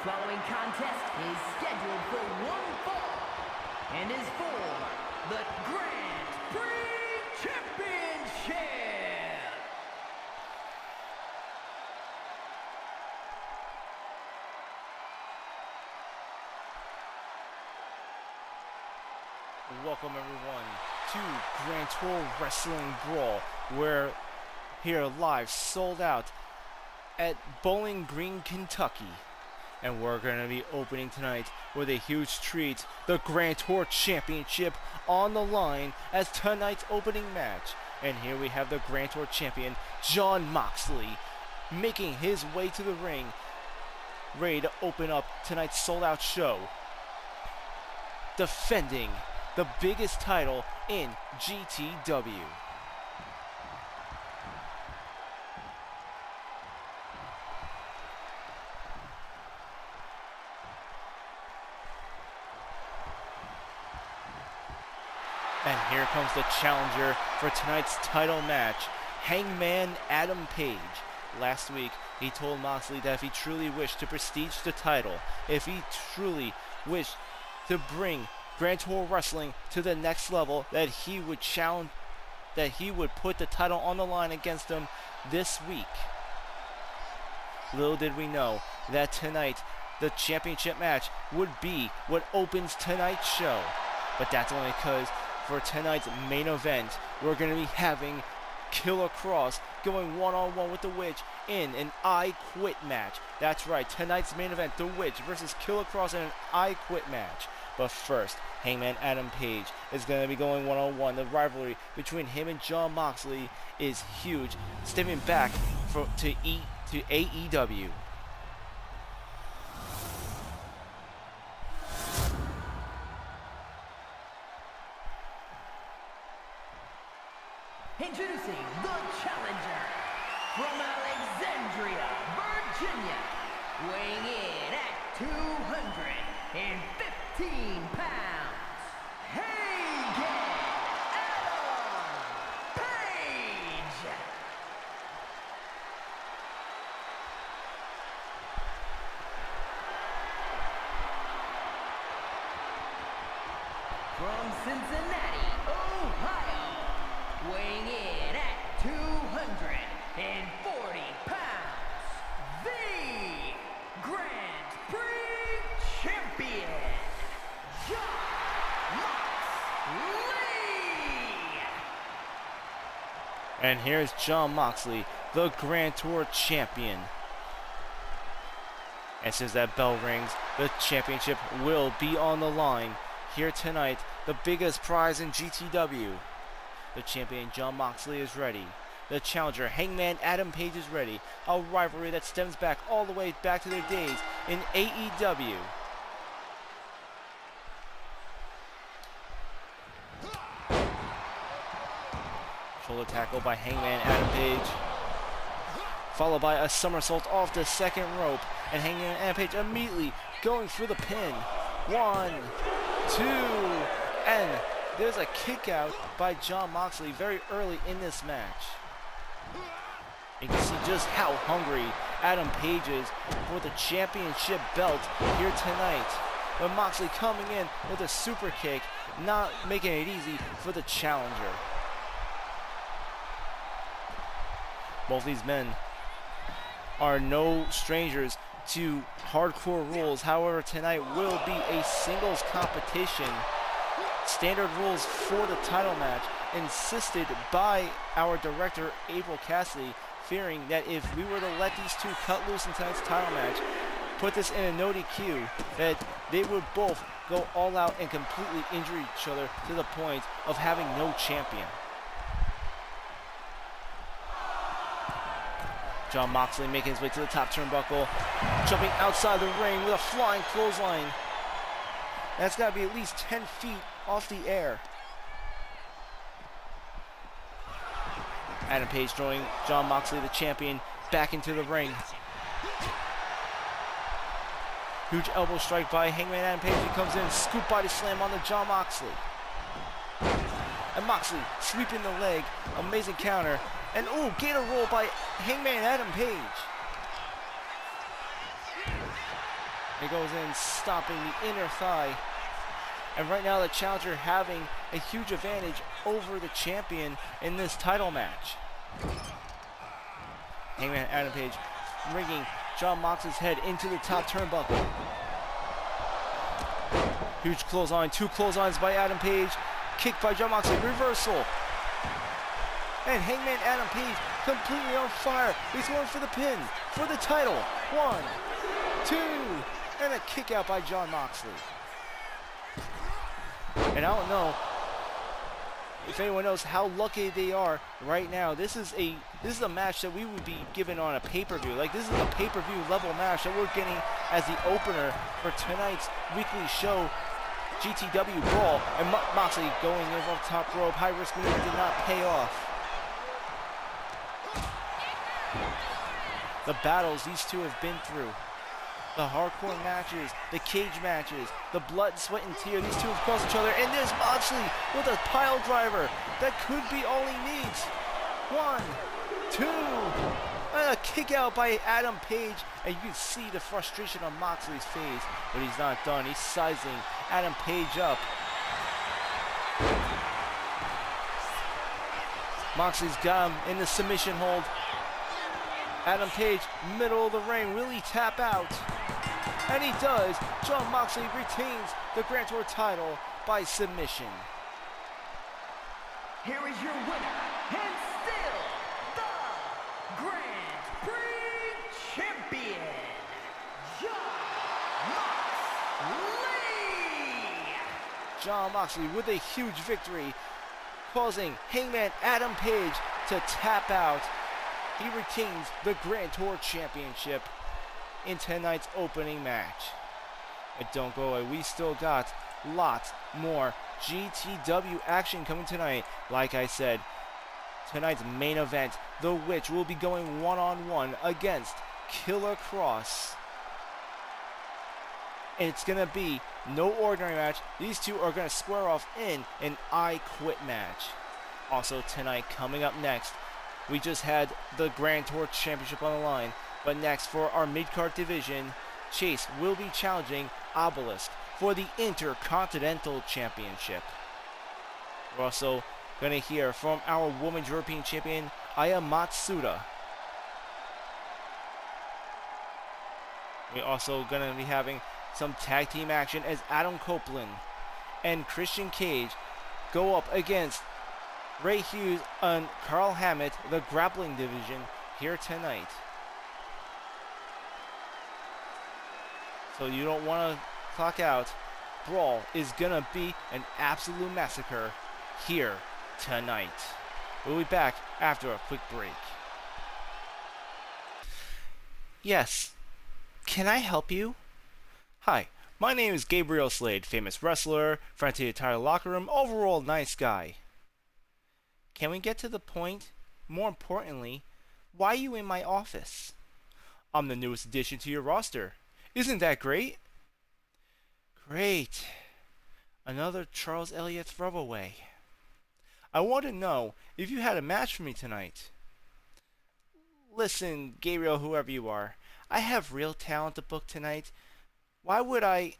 following contest is scheduled for one fall and is for the Grand Prix Championship. Welcome everyone to Grand Tour Wrestling Brawl. We're here live, sold out at Bowling Green, Kentucky. And we're going to be opening tonight with a huge treat, the Grand Tour Championship on the line as tonight's opening match. And here we have the Grand Tour Champion, Jon Moxley, making his way to the ring, ready to open up tonight's sold-out show, defending the biggest title in GTW. And here comes the challenger for tonight's title match, Hangman Adam Page. Last week, he told Moxley that if he truly wished to prestige the title, if he truly wished to bring Grand Tour Wrestling to the next level, that he would challenge, that he would put the title on the line against him this week. Little did we know that tonight, the championship match would be what opens tonight's show. But that's only because for tonight's main event, we're going to be having Killer Kross going one-on-one with The Witch in an I Quit match. That's right, tonight's main event, The Witch versus Killer Kross in an I Quit match. But first, Hangman Adam Page is going to be going one-on-one. The rivalry between him and Jon Moxley is huge, stepping back to AEW. Introducing the challenger from Alexandria, Virginia, weighing in at 215 pounds, Hangman Adam Page. From Cincinnati, Ohio, weighing in at 240 pounds, the Grand Prix Champion, Jon Moxley. And here's Jon Moxley, the Grand Tour Champion. As soon as that bell rings, the championship will be on the line. Here tonight, the biggest prize in GTW. The champion, Jon Moxley, is ready. The challenger, Hangman Adam Page, is ready. A rivalry that stems back all the way back to their days in AEW. Shoulder tackle by Hangman Adam Page, followed by a somersault off the second rope, and Hangman Adam Page immediately going for the pin. 1, 2, and there's a kick out by Jon Moxley very early in this match. You can see just how hungry Adam Page is for the championship belt here tonight. But Moxley coming in with a super kick, not making it easy for the challenger. Both these men are no strangers to hardcore rules. However, tonight will be a singles competition. Standard rules for the title match, insisted by our director, April Cassidy, fearing that if we were to let these two cut loose in tonight's title match, put this in a no DQ, that they would both go all out and completely injure each other to the point of having no champion. Jon Moxley making his way to the top turnbuckle, jumping outside the ring with a flying clothesline. That's got to be at least 10 feet off the air. Adam Page throwing Jon Moxley, the champion, back into the ring. Huge elbow strike by Hangman Adam Page. He comes in, scoop body slam on the Jon Moxley. And Moxley sweeping the leg, amazing counter. And ooh, gator roll by Hangman Adam Page. It goes in, stopping the inner thigh. And right now the challenger having a huge advantage over the champion in this title match. Hangman Adam Page ringing Jon Moxley's head into the top turnbuckle. Huge clothesline, 2 clotheslines by Adam Page. Kick by Jon Moxley, reversal. And Hangman Adam Page completely on fire. He's going for the pin, for the title. 1, 2, and a kick out by Jon Moxley. And I don't know if anyone knows how lucky they are right now. This is a match that we would be given on a pay-per-view. Like, this is a pay-per-view level match that we're getting as the opener for tonight's weekly show, GTW BRAWL. And Moxley going in off top rope. High risk maneuver did not pay off. The battles these two have been through. The hardcore matches, the cage matches, the blood, sweat, and tears. These two have crossed each other, and there's Moxley with a pile driver. That could be all he needs. 1, 2, and a kick out by Adam Page, and you can see the frustration on Moxley's face, but he's not done. He's sizing Adam Page up. Moxley's got him in the submission hold. Adam Page, middle of the ring, will he tap out? And he does. Jon Moxley retains the Grand Tour title by submission. Here is your winner, and still the Grand Prix champion, Jon Moxley! Jon Moxley with a huge victory, causing Hangman Adam Page to tap out. He retains the Grand Tour Championship in tonight's opening match. And don't go away, we still got lots more GTW action coming tonight. Like I said, tonight's main event, The Witch will be going one-on-one against Killer Kross. And it's going to be no ordinary match. These two are going to square off in an I Quit match. Also tonight, coming up next, we just had the Grand Tour Championship on the line, but next for our mid-card division, Chase will be challenging Obelisk for the Intercontinental Championship. We're also going to hear from our Women's European Champion, Aya Matsuda. We're also going to be having some tag team action as Adam Copeland and Christian Cage go up against Ray Hughes and Carl Hammett, the grappling division, here tonight. So you don't want to clock out. Brawl is going to be an absolute massacre here tonight. We'll be back after a quick break. Yes. Can I help you? Hi, my name is Gabriel Slade, famous wrestler, friend to the entire locker room, overall nice guy. Can we get to the point? More importantly, why are you in my office? I'm the newest addition to your roster. Isn't that great? Great. Another Charles Elliott throwaway. I want to know if you had a match for me tonight. Listen, Gabriel, whoever you are, I have real talent to book tonight. Why would I?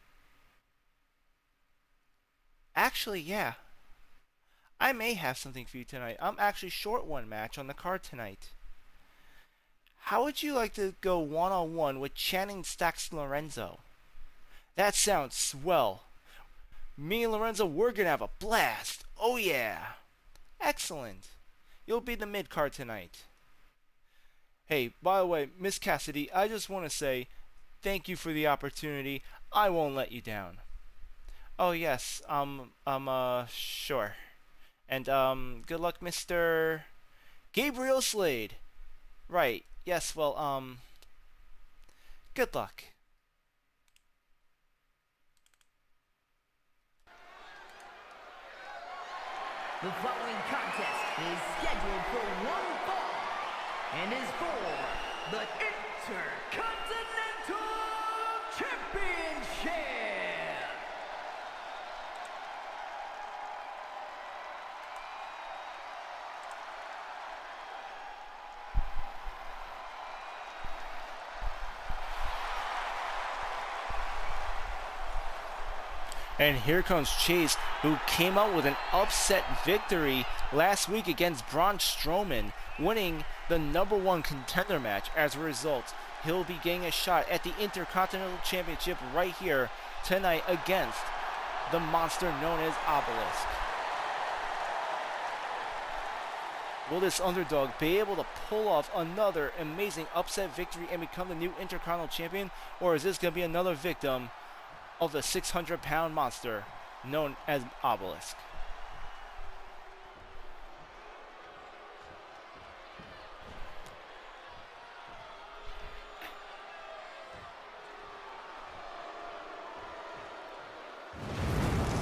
Actually, yeah. I may have something for you tonight. I'm actually short one match on the card tonight. How would you like to go one-on-one with Channing Stacks Lorenzo? That sounds swell. Me and Lorenzo, we're gonna have a blast. Oh yeah. Excellent. You'll be the mid-card tonight. Hey, by the way, Miss Cassidy, I just want to say thank you for the opportunity. I won't let you down. Oh yes, sure. And, good luck, Mr. Gabriel Slade. Right, yes, well, good luck. The following contest is scheduled for one fall and is for the Intercontinental Championship. And here comes Chase, who came out with an upset victory last week against Braun Strowman, winning the #1 contender match. As a result, he'll be getting a shot at the Intercontinental Championship right here tonight against the monster known as Obelisk. Will this underdog be able to pull off another amazing upset victory and become the new Intercontinental Champion? Or is this going to be another victim of the 600-pound monster known as Obelisk?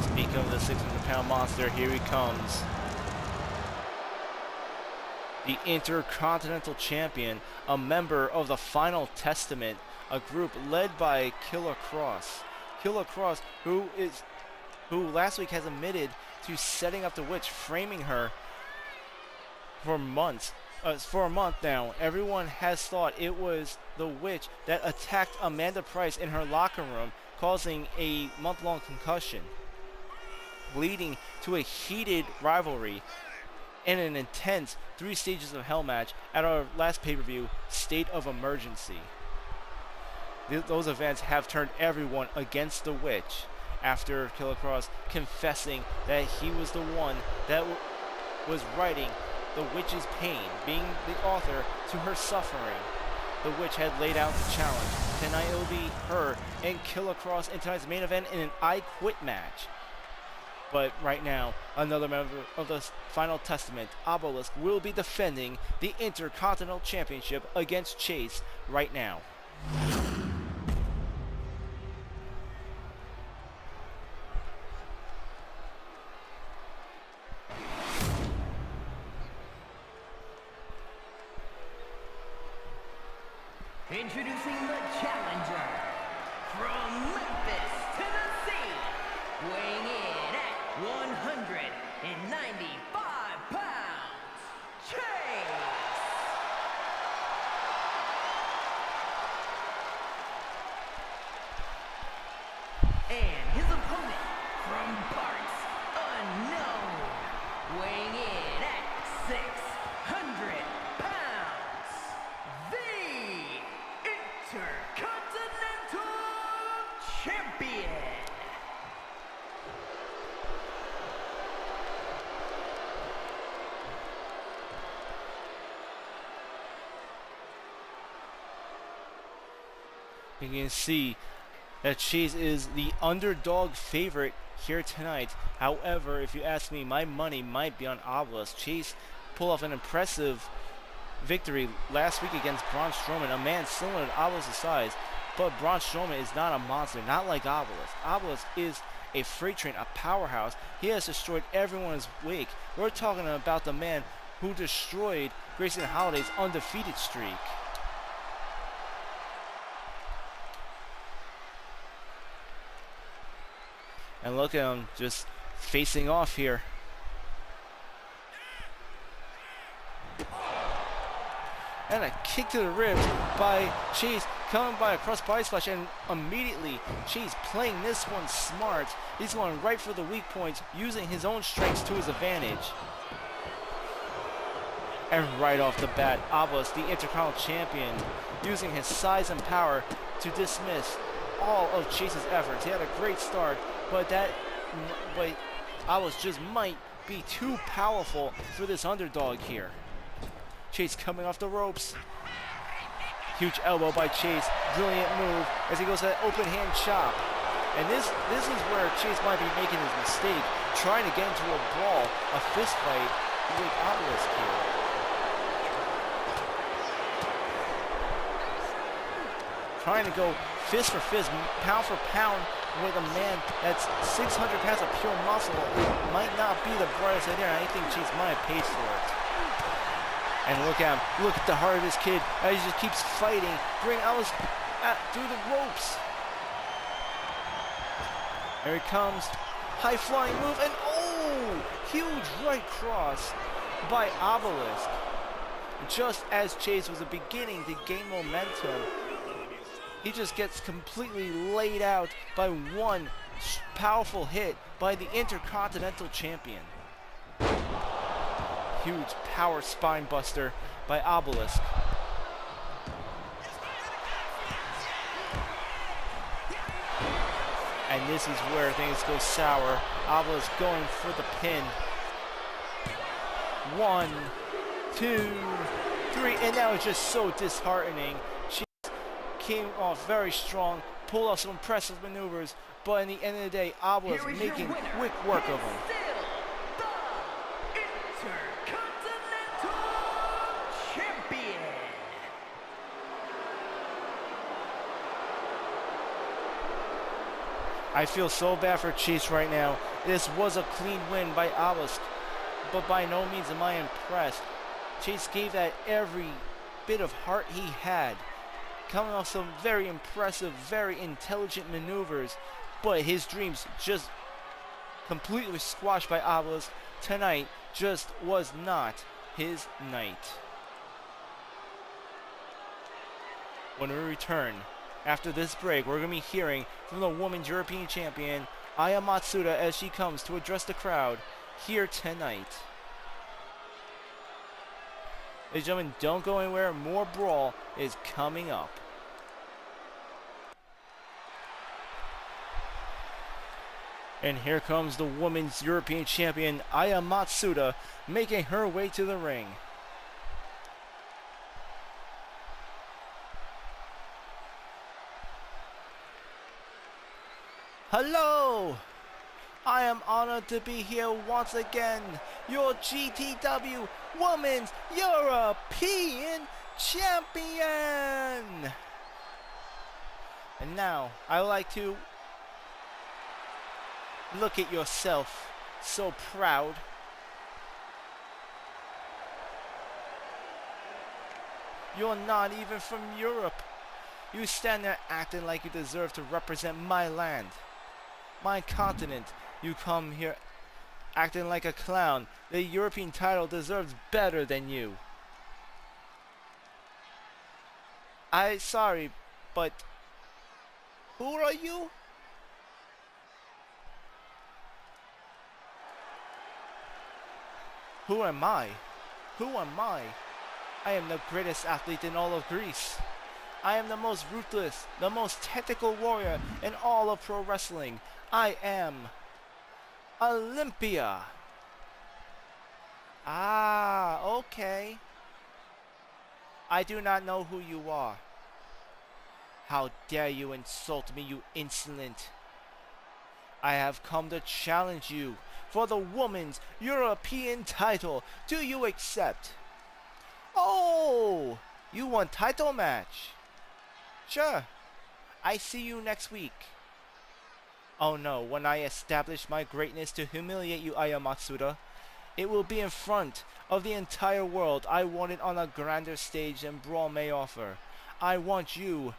Speaking of the 600-pound monster, here he comes. The Intercontinental Champion, a member of the Final Testament, a group led by Killer Kross. Killer Kross, who last week has admitted to setting up the witch, framing her for months. For a month now, everyone has thought it was the witch that attacked Amanda Price in her locker room, causing a month-long concussion, leading to a heated rivalry and an intense 3 stages of hell match at our last pay-per-view, State of Emergency. Those events have turned everyone against the witch after Killer Kross confessing that he was the one that was writing the witch's pain, being the author to her suffering. The witch had laid out the challenge. Tonight it will be her and Killer Kross in tonight's main event in an I Quit match. But right now, another member of the Final Testament, Obelisk, will be defending the Intercontinental Championship against Chase right now. Introducing the challenger from Memphis, Tennessee, weighing in at 195 pounds, Chase. And his opponent from parts unknown, weighing in at 600 pounds, the Intercontinental Champion. You can see that Chase is the underdog favorite here tonight. However, if you ask me, my money might be on Obelisk. Chase pulled off an impressive victory last week against Braun Strowman, a man similar to Obelisk's size, but Braun Strowman is not a monster, not like Obelisk. Obelisk is a freight train, a powerhouse. He has destroyed everyone in his wake. We're talking about the man who destroyed Grayson Holliday's undefeated streak. And look at him just facing off here. And a kick to the ribs by Chase, coming by a cross-body splash, and immediately Chase playing this one smart. He's going right for the weak points, using his own strengths to his advantage. And right off the bat, Obelisk, the Intercontinental Champion, using his size and power to dismiss all of Chase's efforts. He had a great start, but Obelisk just might be too powerful for this underdog here. Chase coming off the ropes. Huge elbow by Chase. Brilliant move as he goes to that open hand chop. And this is where Chase might be making his mistake, trying to get into a brawl, a fist fight with Obelisk here. Trying to go fist for fist, pound for pound with a man that's 600 pounds of pure muscle. It might not be the brightest idea, and I think Chase might have paid for it. And look at him. Look at the heart of this kid. He just keeps fighting. Bring Obelisk through the ropes. There he comes. High flying move. And oh! Huge right cross by Obelisk. Just as Chase was beginning to gain momentum, he just gets completely laid out by one powerful hit by the Intercontinental Champion. Huge power spine buster by Obelisk. And this is where things go sour. Obelisk going for the pin. 1, 2, 3, and that was just so disheartening. She came off very strong, pulled off some impressive maneuvers, but in the end of the day, Obelisk making quick work of him. I feel so bad for Chase right now. This was a clean win by Obelisk, but by no means am I impressed. Chase gave that every bit of heart he had, coming off some very impressive, very intelligent maneuvers, but his dreams just completely squashed by Obelisk. Tonight just was not his night. When we return, after this break, we're going to be hearing from the Women's European Champion, Aya Matsuda, as she comes to address the crowd here tonight. Ladies and gentlemen, don't go anywhere. More Brawl is coming up. And here comes the Women's European Champion, Aya Matsuda, making her way to the ring. Hello! I am honored to be here once again, your GTW Women's European Champion! And now, I would like to look at yourself, so proud. You're not even from Europe. You stand there acting like you deserve to represent my land, my continent. You come here acting like a clown. The European title deserves better than you. Sorry, but who are you? Who am I? Who am I? I am the greatest athlete in all of Greece. I am the most ruthless, the most technical warrior in all of pro wrestling. I am Olympia. Ah, okay. I do not know who you are. How dare you insult me, you insolent. I have come to challenge you for the Women's European title. Do you accept? Oh, you want title match? Sure. I see you next week. Oh no, when I establish my greatness to humiliate you, Aya Matsuda, it will be in front of the entire world. I want it on a grander stage than Brawl may offer. I want you,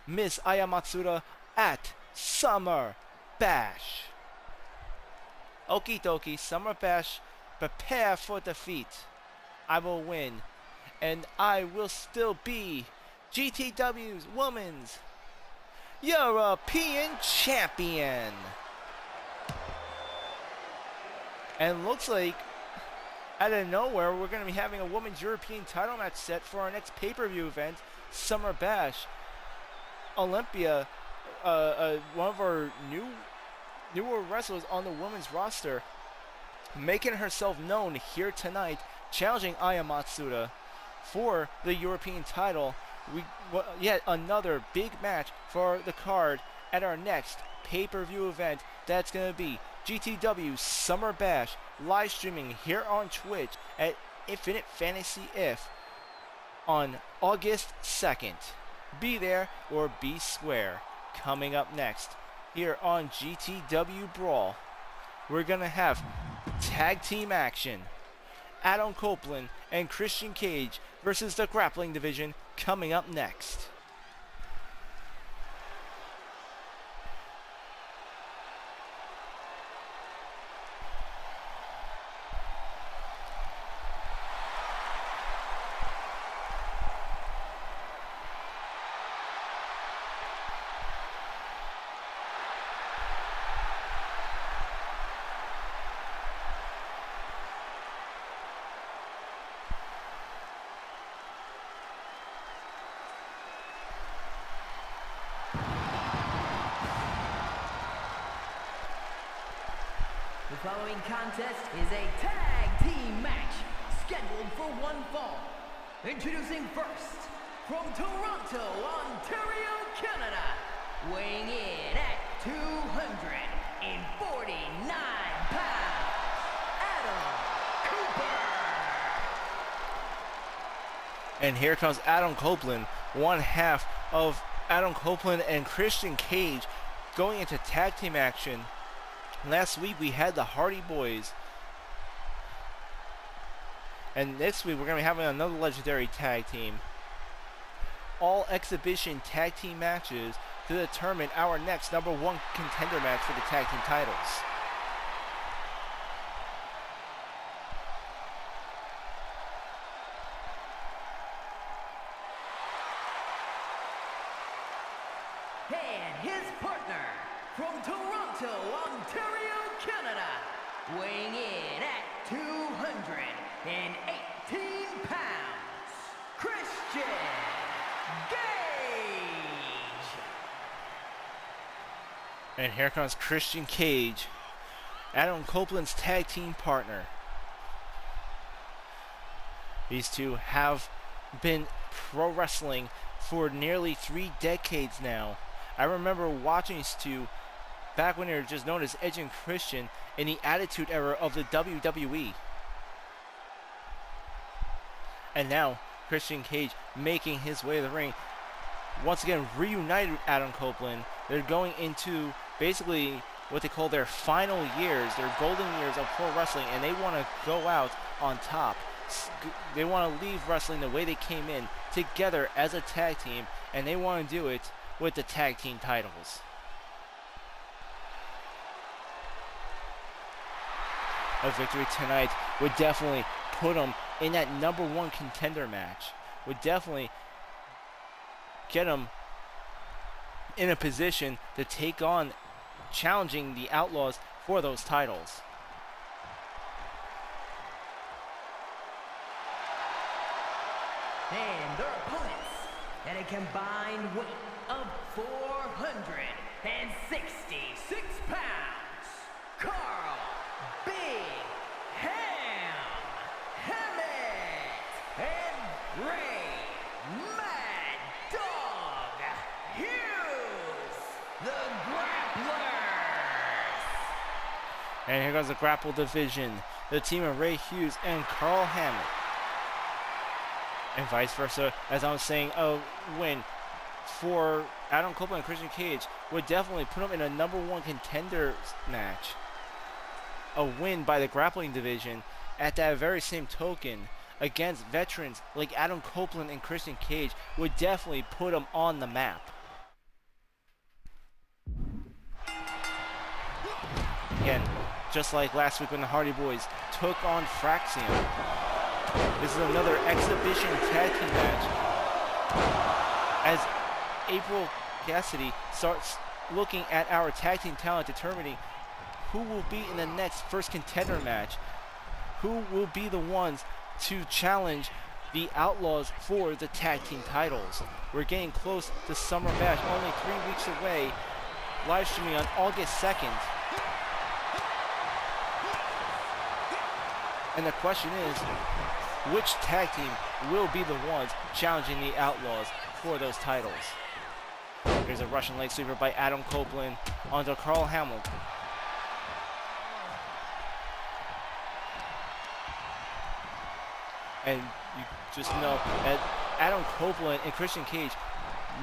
Miss Aya Matsuda, at Summer Bash. Okie dokie, Summer Bash, prepare for defeat. I will win, and I will still be GTW's Women's European Champion. And looks like out of nowhere we're going to be having a Women's European title match set for our next pay-per-view event, Summer Bash. Olympia, one of our newer wrestlers on the women's roster, making herself known here tonight, challenging Aya Matsuda for the European title. Yet another big match for the card at our next pay-per-view event. That's going to be GTW Summer Bash, live streaming here on Twitch at Infinite Fantasy If on August 2nd. Be there or be square. Coming up next here on GTW Brawl, we're going to have tag team action. Adam Copeland and Christian Cage versus the grappling division coming up next. The following contest is a tag team match scheduled for one fall. Introducing first, from Toronto, Ontario, Canada, weighing in at 249 pounds, Adam Cooper. And here comes Adam Copeland, one half of Adam Copeland and Christian Cage going into tag team action. Last week we had the Hardy Boys. And this week we're going to be having another legendary tag team. All exhibition tag team matches to determine our next #1 contender match for the tag team titles. And his partner, from Toronto, Ontario, Canada, weighing in at 218 pounds, Christian Cage. And here comes Christian Cage, Adam Copeland's tag team partner. These two have been pro wrestling for nearly 3 decades now. I remember watching these two back when they were just known as Edge and Christian in the Attitude Era of the WWE. And now, Christian Cage making his way to the ring. Once again, reunited with Adam Copeland. They're going into basically what they call their final years, their golden years of pro wrestling, and they want to go out on top. They want to leave wrestling the way they came in, together as a tag team, and they want to do it with the tag team titles. A victory tonight would definitely put them in that #1 contender match. Would definitely get them in a position to take on challenging the Outlaws for those titles. And their opponents at a combined weight of 466 pounds, Carl Big Ham Hammett and Ray Mad Dog Hughes, the Grapplers. And here goes the grapple division. The team of Ray Hughes and Carl Hammett. And vice versa, as I was saying, a win for Adam Copeland and Christian Cage would definitely put him in a #1 contenders match. A win by the grappling division at that very same token against veterans like Adam Copeland and Christian Cage would definitely put him on the map. Again, just like last week when the Hardy Boys took on Fraxium. This is another exhibition tag team match as April Cassidy starts looking at our tag team talent, determining who will be in the next first contender match, who will be the ones to challenge the Outlaws for the tag team titles. We're getting close to Summer Bash, only 3 weeks away, live streaming on August 2nd. And the question is, which tag team will be the ones challenging the Outlaws for those titles? Here's a Russian leg sweeper by Adam Copeland onto Carl Hammett. And you just know that Adam Copeland and Christian Cage,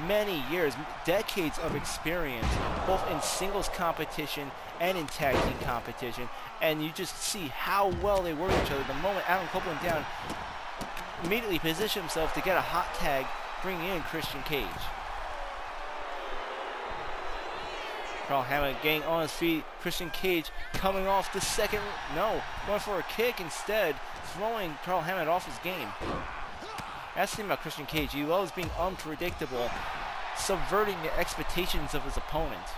many years, decades of experience, both in singles competition and in tag team competition. And you just see how well they work each other. The moment Adam Copeland down, immediately position himself to get a hot tag, bringing in Christian Cage. Carl Hammett getting on his feet. Christian Cage coming off the second, going for a kick instead, throwing Carl Hammett off his game. That's the thing about Christian Cage. He loves being unpredictable, subverting the expectations of his opponent.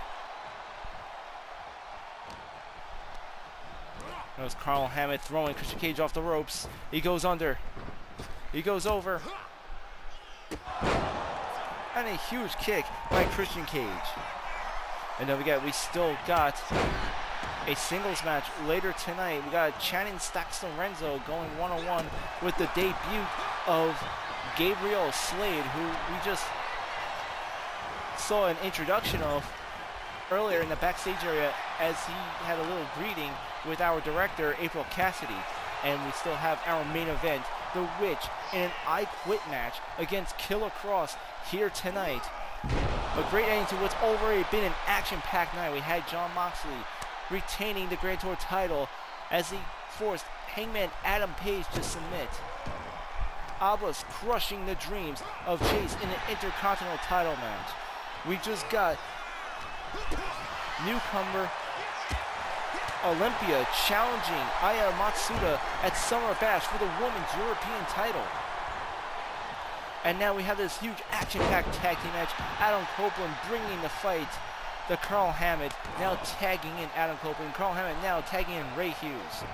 There's Carl Hammett throwing Christian Cage off the ropes. He goes under. He goes over. And a huge kick by Christian Cage. And don't forget, we still got a singles match later tonight. We got Channing Stacks Lorenzo going one-on-one with the debut of Gabriel Slade, who we just saw an introduction of earlier in the backstage area as he had a little greeting with our director, April Cassidy. And we still have our main event, The Witch, in an I Quit match against Killer Kross here tonight. A great ending to what's already been an action-packed night. We had Jon Moxley retaining the Grand Tour title as he forced Hangman Adam Page to submit. Obelisk crushing the dreams of Chase in an Intercontinental title match. We just got newcomer Olympia challenging Aya Matsuda at Summer Bash for the Women's European title. And now we have this huge action-packed tag team match. Adam Copeland bringing the fight to Carl Hammond, now tagging in Adam Copeland. Carl Hammond now tagging in Ray Hughes.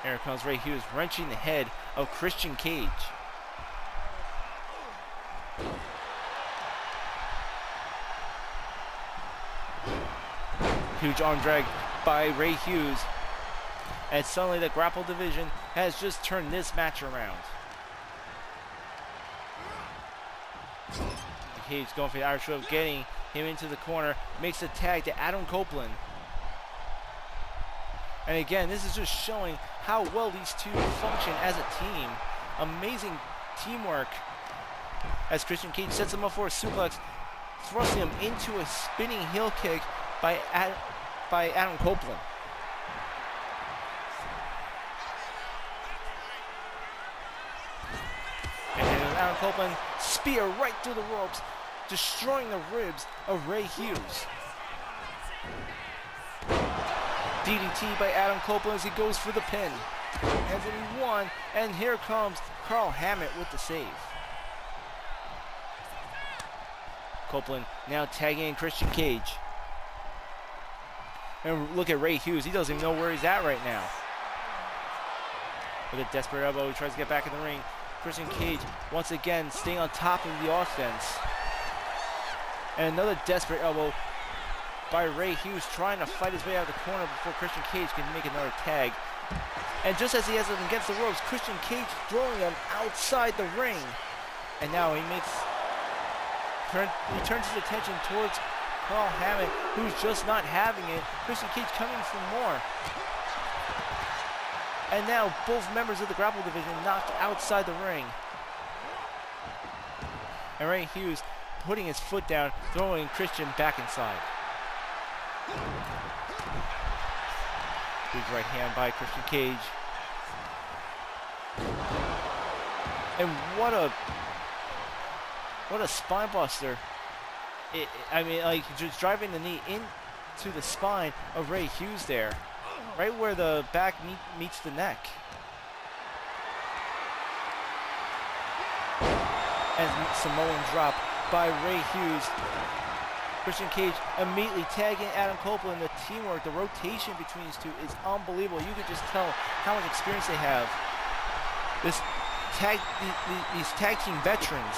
Here comes Ray Hughes wrenching the head of Christian Cage. Huge arm drag by Ray Hughes. And suddenly the grapple division has just turned this match around. Cage going for the Irish whip, getting him into the corner, makes a tag to Adam Copeland. And again, this is just showing how well these two function as a team. Amazing teamwork as Christian Cage sets him up for a suplex, thrusting him into a spinning heel kick by Adam Copeland. And then Adam Copeland spear right through the ropes, destroying the ribs of Ray Hughes. DDT by Adam Copeland as he goes for the pin. And then he won, and here comes Carl Hammett with the save. Copeland now tagging in Christian Cage. And look at Ray Hughes, he doesn't even know where he's at right now. With a desperate elbow, he tries to get back in the ring. Christian Cage once again staying on top of the offense. And another desperate elbow by Ray Hughes, trying to fight his way out of the corner before Christian Cage can make another tag. And just as he has him against the ropes, Christian Cage throwing him outside the ring. And now he turns his attention towards Carl Hammond, who's just not having it. Christian Cage coming for more. And now both members of the grapple division knocked outside the ring. And Ray Hughes putting his foot down, throwing Christian back inside. Big right hand by Christian Cage. And what a spine buster. I mean, like, just driving the knee into the spine of Ray Hughes there. Right where the back meets the neck. And Samoan drop by Ray Hughes. Christian Cage immediately tagging Adam Copeland. The teamwork, the rotation between these two is unbelievable. You could just tell how much experience they have. These tag team veterans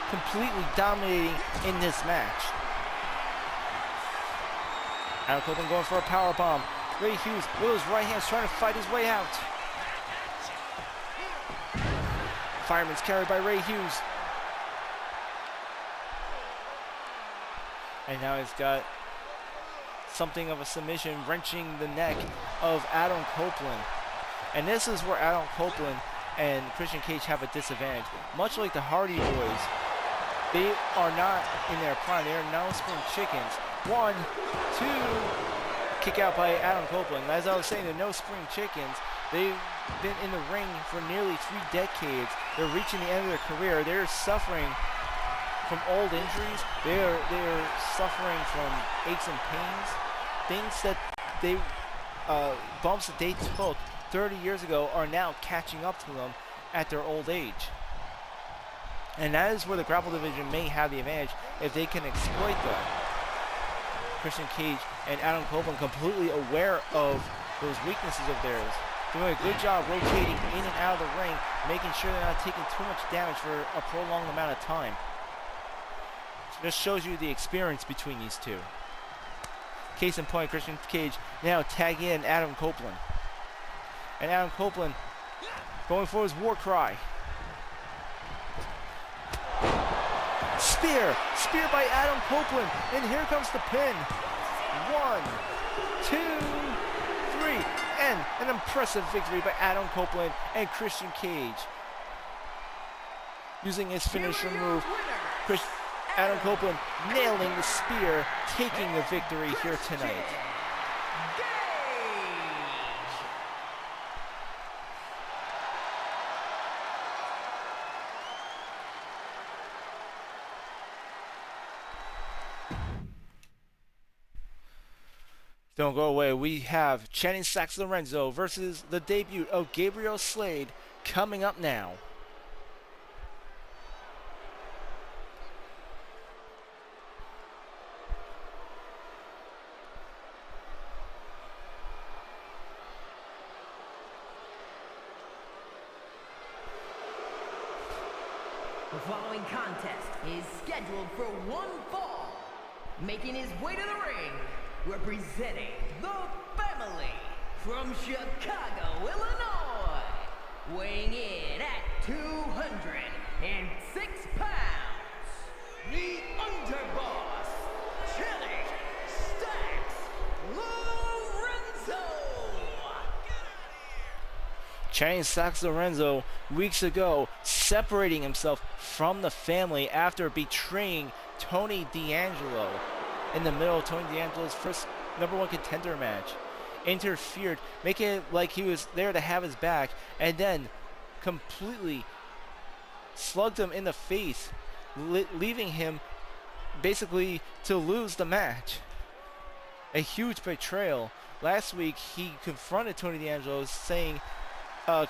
completely dominating in this match. Adam Copeland going for a power bomb. Ray Hughes with his right hands trying to fight his way out. Fireman's carry by Ray Hughes. And now he's got something of a submission, wrenching the neck of Adam Copeland. And this is where Adam Copeland and Christian Cage have a disadvantage. Much like the Hardy Boys, they are not in their prime. They are no spring chickens. 1, 2, kick out by Adam Copeland. As I was saying, they're no spring chickens. They've been in the ring for nearly 3 decades. They're reaching the end of their career. They're suffering from old injuries. They're suffering from aches and pains. Things that bumps that they took 30 years ago are now catching up to them at their old age. And that is where the grapple division may have the advantage if they can exploit that. Christian Cage and Adam Copeland completely aware of those weaknesses of theirs. Doing a good job rotating in and out of the ring, making sure they're not taking too much damage for a prolonged amount of time. just shows you the experience between these two. Case in point, Christian Cage now tagging in Adam Copeland. And Adam Copeland going for his war cry. Spear by Adam Copeland, and here comes the pin. 1, 2, 3, and an impressive victory by Adam Copeland and Christian Cage. Using his finisher move, Adam Copeland nailing the spear, taking the victory here tonight. Don't go away. We have Channing Sachs Lorenzo versus the debut of Gabriel Slade coming up now. The following contest is scheduled for one fall. Making his way to the ring, representing the family from Chicago, Illinois, weighing in at 206 pounds, the Underboss, Channing Sachs Lorenzo. Channing Sachs Lorenzo, weeks ago, separating himself from the family after betraying Tony D'Angelo in the middle of Tony D'Angelo's first #1 contender match. Interfered, making it like he was there to have his back, and then completely slugged him in the face, leaving him basically to lose the match. A huge betrayal. Last week, he confronted Tony D'Angelo, saying,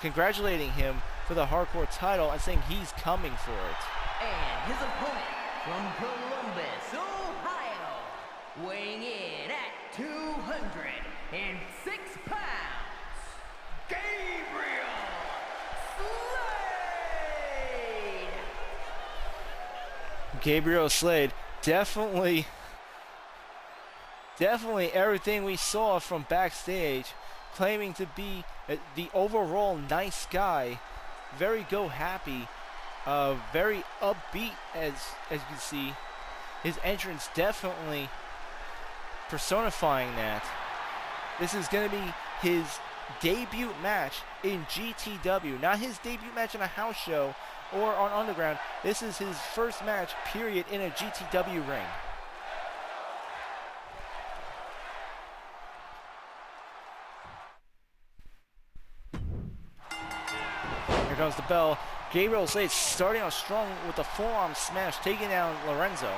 congratulating him for the hardcore title and saying he's coming for it. And his opponent from Columbus, Ohio, weighing in at 206 pounds, Gabriel Slade. Gabriel Slade, definitely everything we saw from backstage, claiming to be the overall nice guy, very go happy, very upbeat as you can see. His entrance definitely personifying that. This is going to be his debut match in GTW, not his debut match in a house show or on Underground. This is his first match, period, in a GTW ring. Here comes the bell. Gabriel Slade starting off strong with the forearm smash, taking down Lorenzo.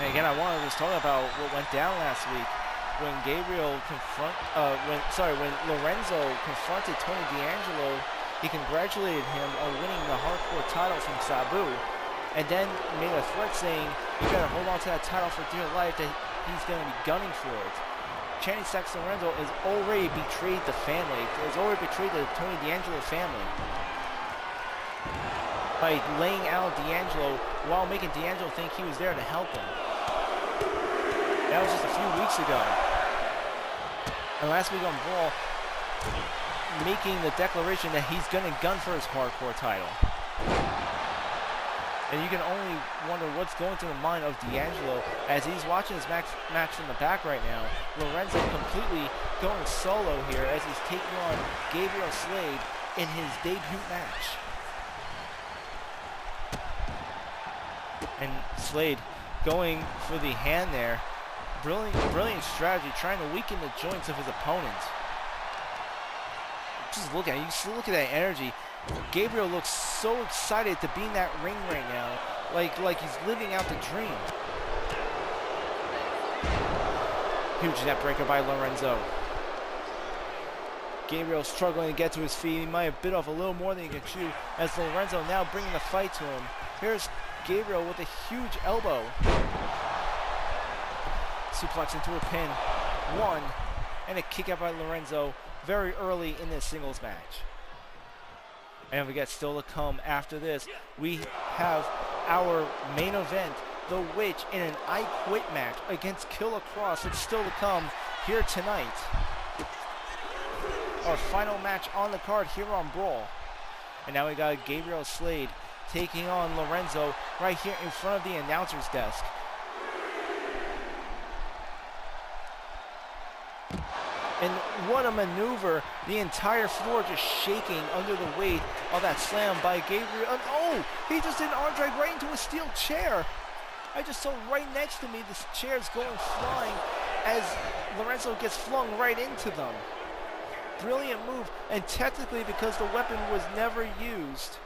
And again, I wanted to just talk about what went down last week when when Lorenzo confronted Tony D'Angelo. He congratulated him on winning the hardcore title from Sabu, and then made a threat saying, "You better hold on to that title for dear life, that he's going to be gunning for it." Channing Sachs Lorenzo has already betrayed the family, has already betrayed the Tony D'Angelo family by laying out D'Angelo while making D'Angelo think he was there to help him. That was just a few weeks ago. And last week on BRAWL, making the declaration that he's going to gun for his hardcore title. And you can only wonder what's going through the mind of D'Angelo as he's watching his match from the back right now. Lorenzo completely going solo here as he's taking on Gabriel Slade in his debut match. And Slade going for the hand there. Brilliant strategy, trying to weaken the joints of his opponent. Just look at it. You just look at that energy. Gabriel looks so excited to be in that ring right now, like he's living out the dream. Huge net breaker by Lorenzo. Gabriel struggling to get to his feet. He might have bit off a little more than he could chew, as Lorenzo now bringing the fight to him. Here's Gabriel with a huge elbow. Suplex into a pin. One. And a kick out by Lorenzo very early in this singles match. And we got still to come after this. We have our main event, The Witch in an I Quit match against Killer Kross. It's still to come here tonight. Our final match on the card here on Brawl. And now we got Gabriel Slade taking on Lorenzo right here in front of the announcer's desk. And what a maneuver. The entire floor just shaking under the weight of that slam by Gabriel. Oh, he just did an arm drag right into a steel chair. I just saw right next to me this chair's going flying as Lorenzo gets flung right into them. Brilliant move, and technically because the weapon was never used,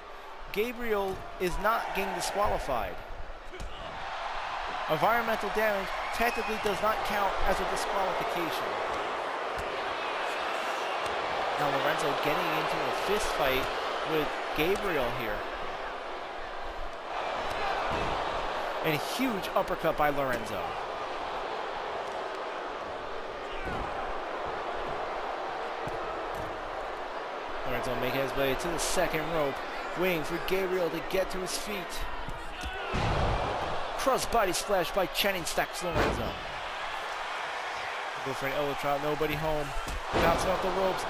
Gabriel is not getting disqualified. Environmental damage technically does not count as a disqualification. Now Lorenzo getting into a fist fight with Gabriel here. And a huge uppercut by Lorenzo. Lorenzo making his way to the second rope, waiting for Gabriel to get to his feet. Cross body splash by Channing stacks Lorenzo. Go for an elbow drop, nobody home. Bouncing off the ropes.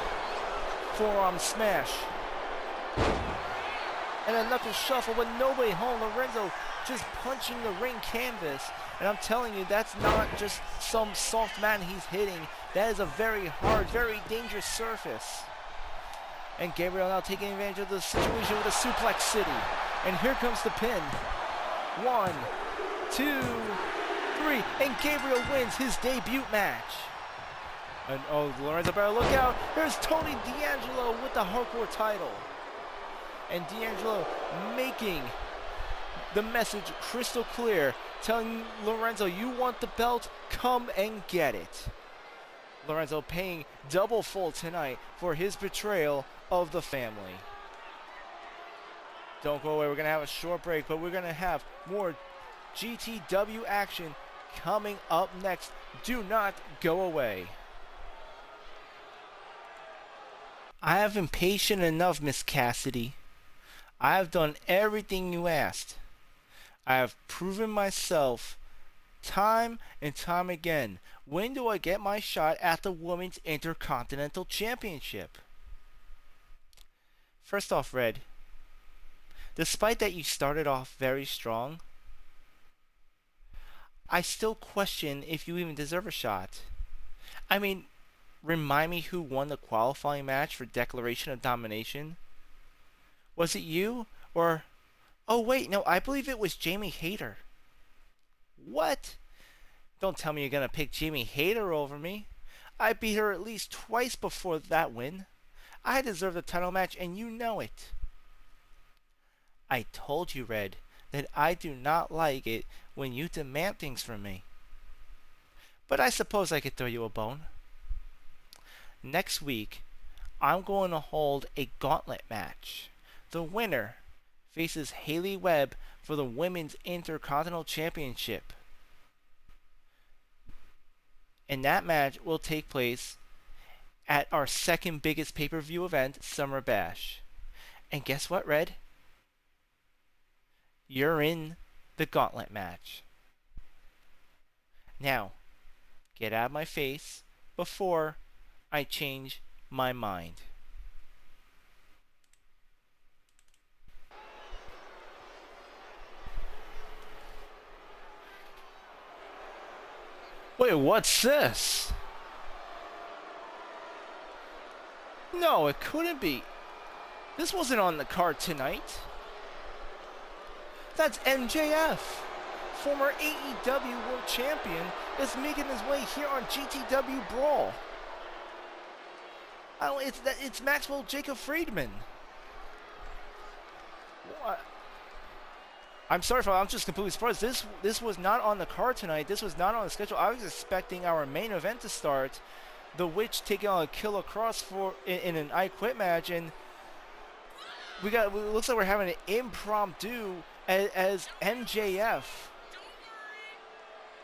Forearm smash. And a knuckle shuffle, but nobody home. Lorenzo just punching the ring canvas. And I'm telling you, that's not just some soft mat he's hitting. That is a very hard, very dangerous surface. And Gabriel now taking advantage of the situation with a suplex city. And here comes the pin. 1, 2, 3. And Gabriel wins his debut match. And oh, Lorenzo better look out. Here's Tony D'Angelo with the hardcore title. And D'Angelo making the message crystal clear, telling Lorenzo, you want the belt? Come and get it. Lorenzo paying double full tonight for his betrayal of the family. Don't go away. We're going to have a short break, but we're going to have more GTW action coming up next. Do not go away. I have been patient enough, Miss Cassidy. I have done everything you asked. I have proven myself time and time again. When do I get my shot at the Women's Intercontinental Championship? First off, Red, despite that you started off very strong, I still question if you even deserve a shot. I mean, remind me who won the qualifying match for Declaration of Domination? Was it you? Or... oh wait, no, I believe it was Jamie Hayter. What? Don't tell me you're gonna pick Jamie Hayter over me. I beat her at least twice before that win. I deserve the title match and you know it. I told you, Red, that I do not like it when you demand things from me. But I suppose I could throw you a bone. Next week, I'm going to hold a gauntlet match. The winner faces Haley Webb for the Women's Intercontinental Championship. And that match will take place at our second biggest pay-per-view event, Summer Bash. And guess what, Red? You're in the gauntlet match. Now, get out of my face before I change my mind. Wait, what's this? No, it couldn't be. This wasn't on the card tonight. That's MJF, former AEW World Champion, is making his way here on GTW Brawl. Oh, it's Maxwell Jacob Friedman. What? I'm sorry, I'm just completely surprised. This was not on the card tonight. This was not on the schedule. I was expecting our main event to start. The Witch taking on Killer Kross in an I Quit match, and it looks like we're having an impromptu as MJF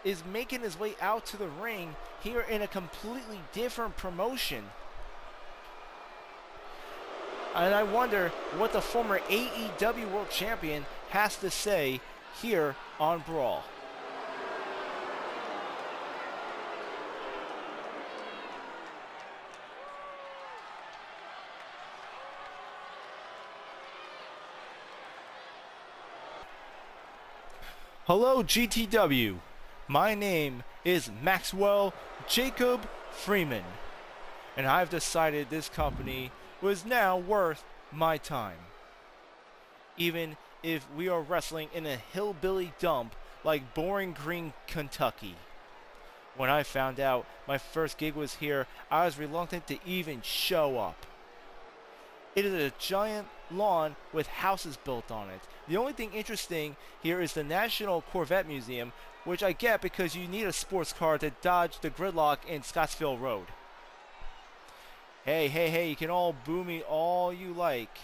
is making his way out to the ring here in a completely different promotion. And I wonder what the former AEW World Champion has to say here on BRAWL. Hello GTW, my name is Maxwell Jacob Freeman, and I've decided this company was now worth my time. Even if we are wrestling in a hillbilly dump like Bowling Green, Kentucky. When I found out my first gig was here, I was reluctant to even show up. It is a giant lawn with houses built on it. The only thing interesting here is the National Corvette Museum, which I get because you need a sports car to dodge the gridlock in Scottsville Road. Hey, you can all boo me all you like.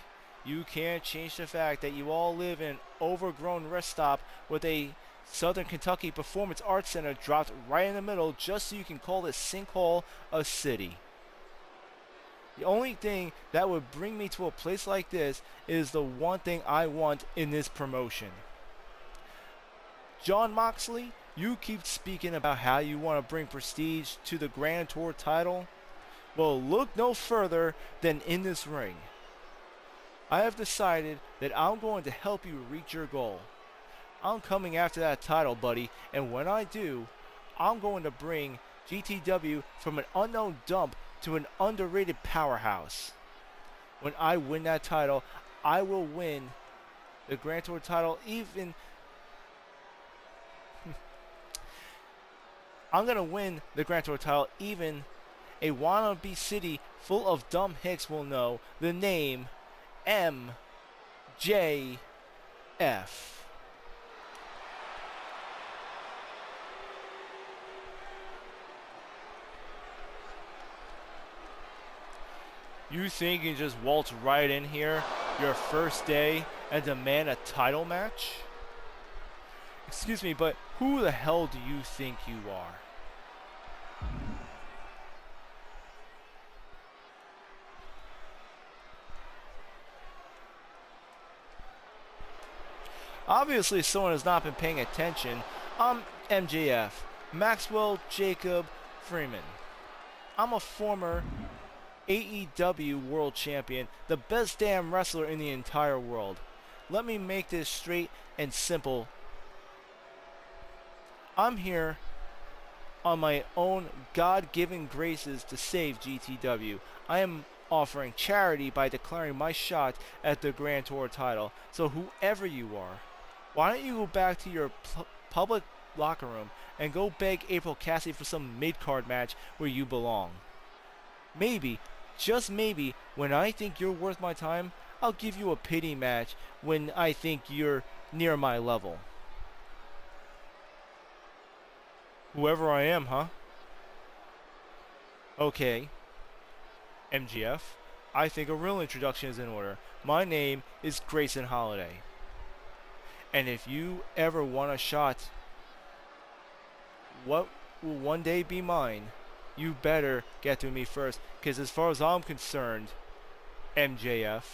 You can't change the fact that you all live in an overgrown rest stop with a Southern Kentucky Performance Arts Center dropped right in the middle just so you can call this sinkhole a city. The only thing that would bring me to a place like this is the one thing I want in this promotion. Jon Moxley, you keep speaking about how you want to bring prestige to the Grand Tour title. Well, look no further than in this ring. I have decided that I'm going to help you reach your goal. I'm coming after that title, buddy, and when I do, I'm going to bring GTW from an unknown dump to an underrated powerhouse. When I win that title, I will win the Grand Tour title even... I'm going to win the Grand Tour title even a wannabe city full of dumb hicks will know the name MJF. You think you can just waltz right in here, your first day, and demand a title match? Excuse me, but who the hell do you think you are? Obviously, someone has not been paying attention. I'm MJF, Maxwell Jacob Freeman. I'm a former AEW World Champion, the best damn wrestler in the entire world. Let me make this straight and simple. I'm here on my own God-given graces to save GTW. I am offering charity by declaring my shot at the Grand Tour title. So whoever you are, why don't you go back to your public locker room and go beg April Cassidy for some mid-card match where you belong. Maybe, just maybe, when I think you're worth my time, I'll give you a pity match when I think you're near my level. Whoever I am, huh? Okay. MGF, I think a real introduction is in order. My name is Grayson Holiday. And if you ever want a shot, what will one day be mine, you better get to me first. Because as far as I'm concerned, MJF,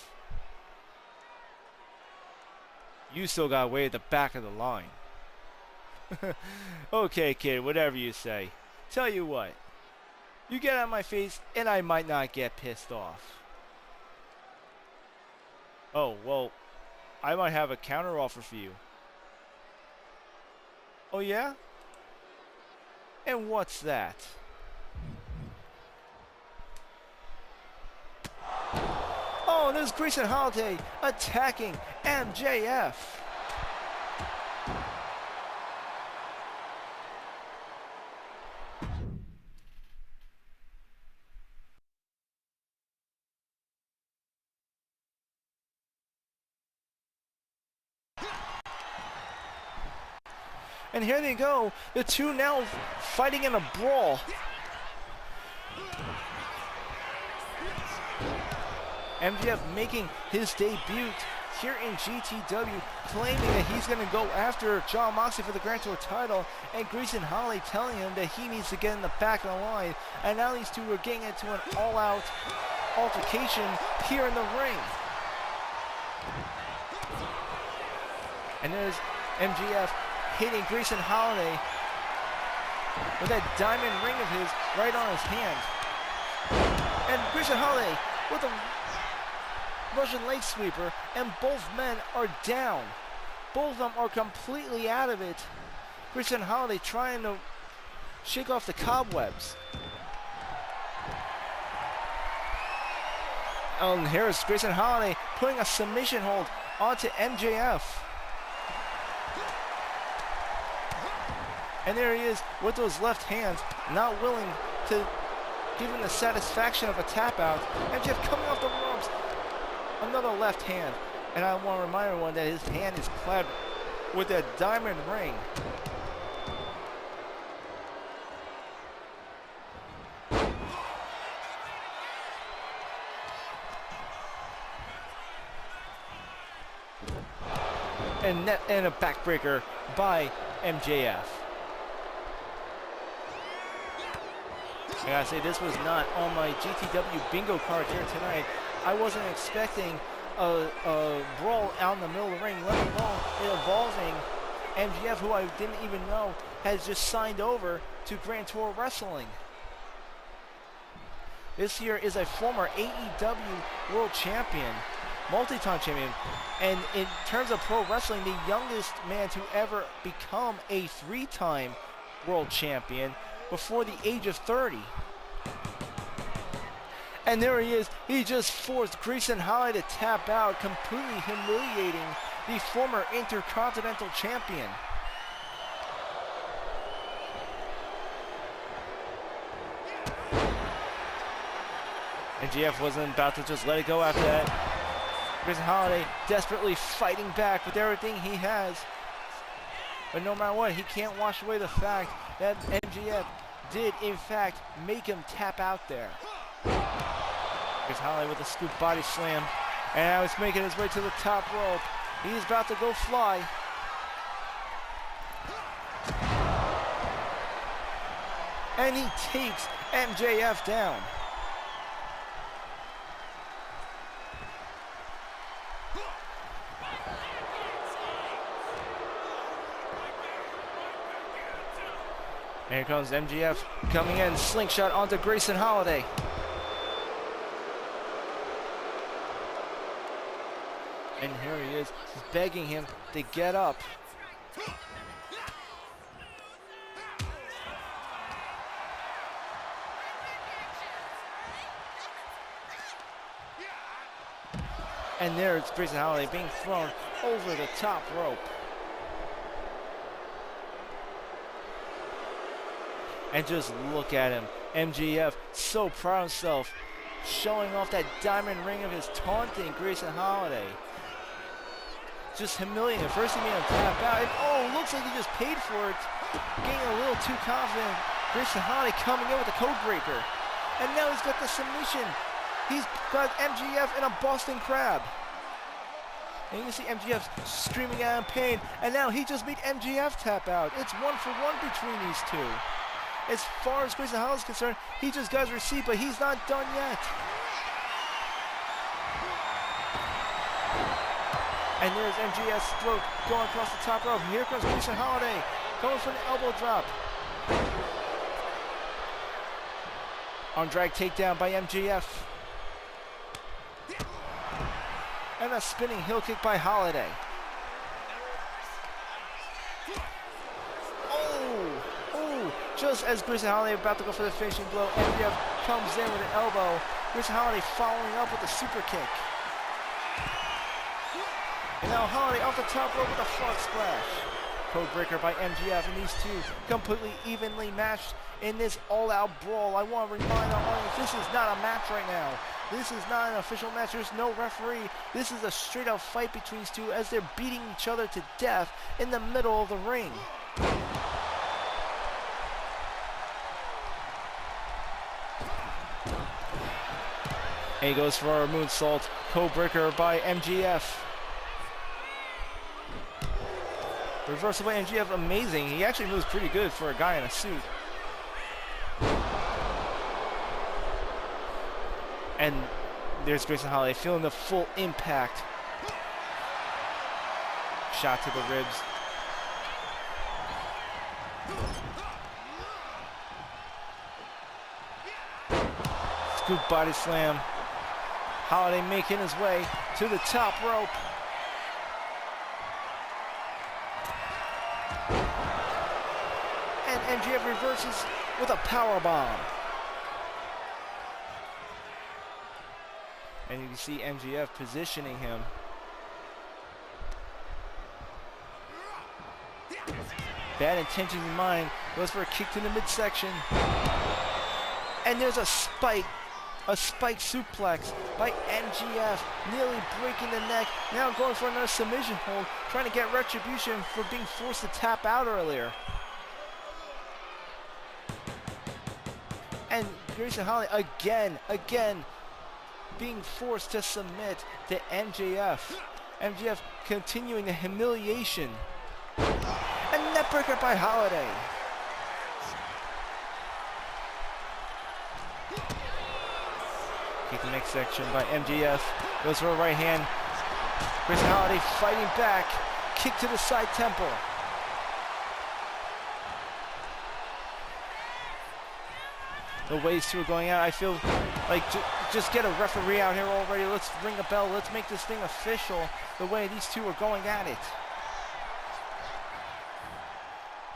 you still got way at the back of the line. Okay, kid, whatever you say. Tell you what, you get out of my face and I might not get pissed off. Oh, well, I might have a counter offer for you. Oh yeah? And what's that? Oh, and there's Grayson Holiday attacking MJF. And here they go, the two now fighting in a brawl. MJF making his debut here in GTW, claiming that he's going to go after Jon Moxley for the Grand Tour title, and Grayson Holiday telling him that he needs to get in the back of the line, and now these two are getting into an all-out altercation here in the ring. And there's MJF hitting Grayson Holiday with that diamond ring of his right on his hand. And Grayson Holiday with a Russian leg sweeper, and both men are down. Both of them are completely out of it. Grayson Holiday trying to shake off the cobwebs. And here's Grayson Holiday putting a submission hold onto MJF. And there he is with those left hands, not willing to give him the satisfaction of a tap out. MJF coming off the ropes. Another left hand. And I want to remind everyone that his hand is clad with a diamond ring. And a backbreaker by MJF. I gotta say, this was not on my GTW bingo card here tonight. I wasn't expecting a brawl out in the middle of the ring, let alone it involving MJF, who I didn't even know has just signed over to Grand Tour Wrestling. This here is a former AEW World Champion, multi-time champion, and in terms of pro wrestling, the youngest man to ever become a 3-time World Champion before the age of 30. And there he is. He just forced Grayson Holiday to tap out, completely humiliating the former Intercontinental Champion. And GF wasn't about to just let it go after that. Grayson Holiday desperately fighting back with everything he has. But no matter what, he can't wash away the fact that MJF did, in fact, make him tap out there. Grayson Holiday with a scoop body slam. And now he's making his way to the top rope. He's about to go fly. And he takes MJF down. And here comes MJF coming in, slingshot onto Grayson Holiday. And here he is, begging him to get up. And there's Grayson Holiday being thrown over the top rope. And just look at him. MJF, so proud of himself, showing off that diamond ring of his, taunting Grayson Holiday. Just humiliating him. First he made him tap out, and oh, looks like he just paid for it. Getting a little too confident. Grayson Holiday coming in with a code breaker. And now he's got the submission. He's got MJF in a Boston Crab. And you can see MJF screaming out in pain. And now he just made MJF tap out. It's 1-for-1 between these two. As far as Grayson Holiday is concerned, he just got his receipt, but he's not done yet. And there's MJF's throat going across the top rope. Here comes Grayson Holiday, going for an elbow drop. On drag takedown by MJF. And a spinning heel kick by Holiday. Just as Grayson Holiday about to go for the finishing blow, MJF comes in with an elbow. Grayson Holiday following up with a super kick. And now Holiday off the top rope with a frog splash. Code breaker by MJF, and these two completely evenly matched in this all-out brawl. I want to remind our audience, this is not a match right now. This is not an official match. There's no referee. This is a straight-up fight between these two as they're beating each other to death in the middle of the ring. And he goes for a moonsault, code breaker by MJF. Reversal by MJF, amazing. He actually moves pretty good for a guy in a suit. And there's Grayson Holiday feeling the full impact. Shot to the ribs. Scoop body slam. Holiday making his way to the top rope. And MJF reverses with a power bomb. And you can see MJF positioning him. Bad intentions in mind. Goes for a kick to the midsection. And there's a spike suplex by MJF, nearly breaking the neck. Now going for another submission hold, trying to get retribution for being forced to tap out earlier. And Grayson Holiday again being forced to submit to MJF. MJF continuing the humiliation. A neckbreaker by Holiday. Kick the next section by MJF. Goes for a right hand. Grayson Holiday fighting back. Kick to the side temple. The way these two are going out, I feel like just get a referee out here already. Let's ring a bell. Let's make this thing official the way these two are going at it.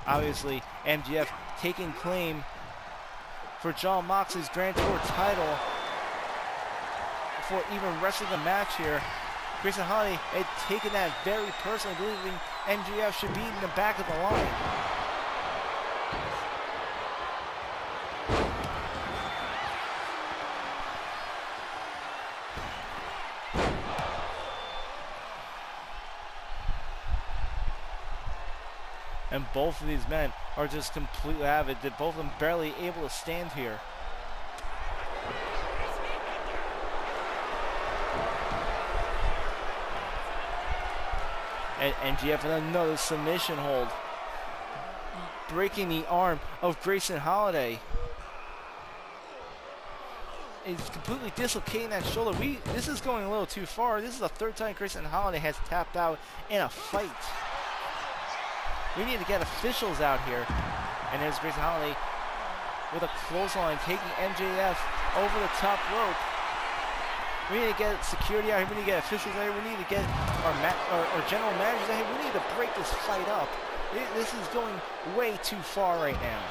Obviously, MJF taking claim for Jon Moxley's Grand Tour title before even wrestling a match here. Grayson Holiday had taken that very personally, believing MJF should be in the back of the line. And both of these men are just completely avid. That both of them barely able to stand here. And MJF in another submission hold, breaking the arm of Grayson Holiday. He's completely dislocating that shoulder. This is going a little too far. This is the third time Grayson Holiday has tapped out in a fight. We need to get officials out here. And there's Grayson Holiday with a clothesline, taking MJF over the top rope. We need to get security out here. We need to get officials out here. We need to get our general managers out here. We need to break this fight up. This is going way too far right now.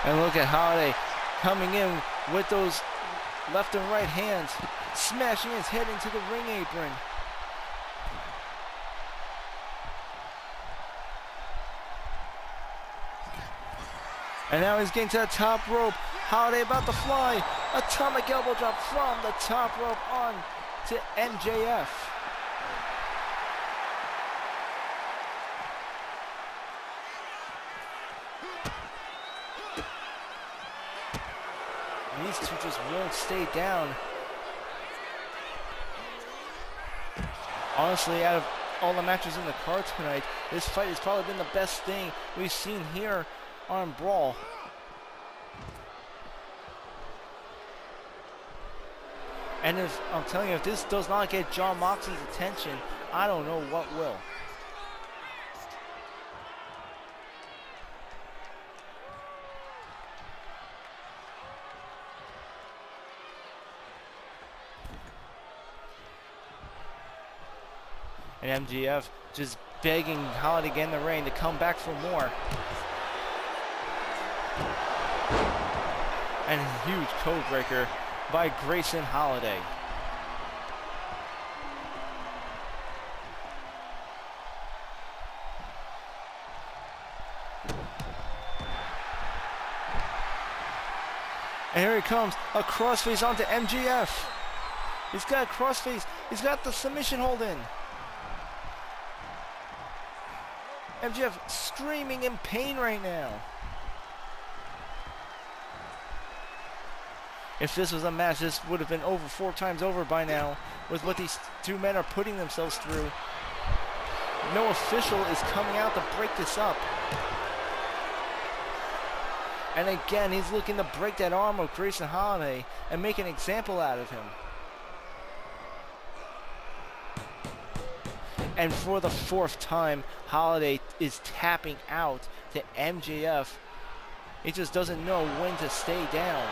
And look at Holiday coming in with those left and right hands, smashing his head into the ring apron. And now he's getting to the top rope. Holiday about to fly. Atomic elbow drop from the top rope on to MJF. These two just won't stay down. Honestly, out of all the matches in the card tonight, this fight has probably been the best thing we've seen here on BRAWL. And if I'm telling you, if this does not get Jon Moxley's attention, I don't know what will. And MJF just begging Holiday to get in the ring to come back for more. And a huge code breaker by Grayson Holiday. And here he comes, a crossface onto MJF. He's got a crossface. He's got the submission hold in. MJF screaming in pain right now. If this was a match, this would have been over 4 times over by now with what these two men are putting themselves through. No official is coming out to break this up. And again, he's looking to break that arm of Grayson Holiday and make an example out of him. And for the 4th time, Holiday is tapping out to MJF. He just doesn't know when to stay down.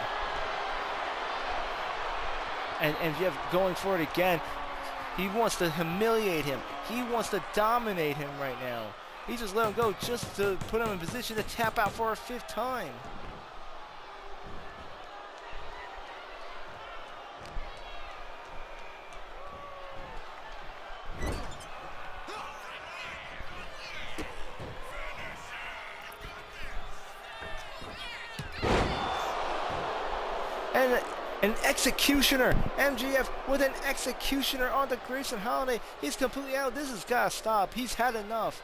And MJF going for it again. He wants to humiliate him. He wants to dominate him right now. He just let him go just to put him in position to tap out for a 5th time. And an executioner. MJF with an executioner onto Grayson Holiday. He's completely out. This has got to stop. He's had enough.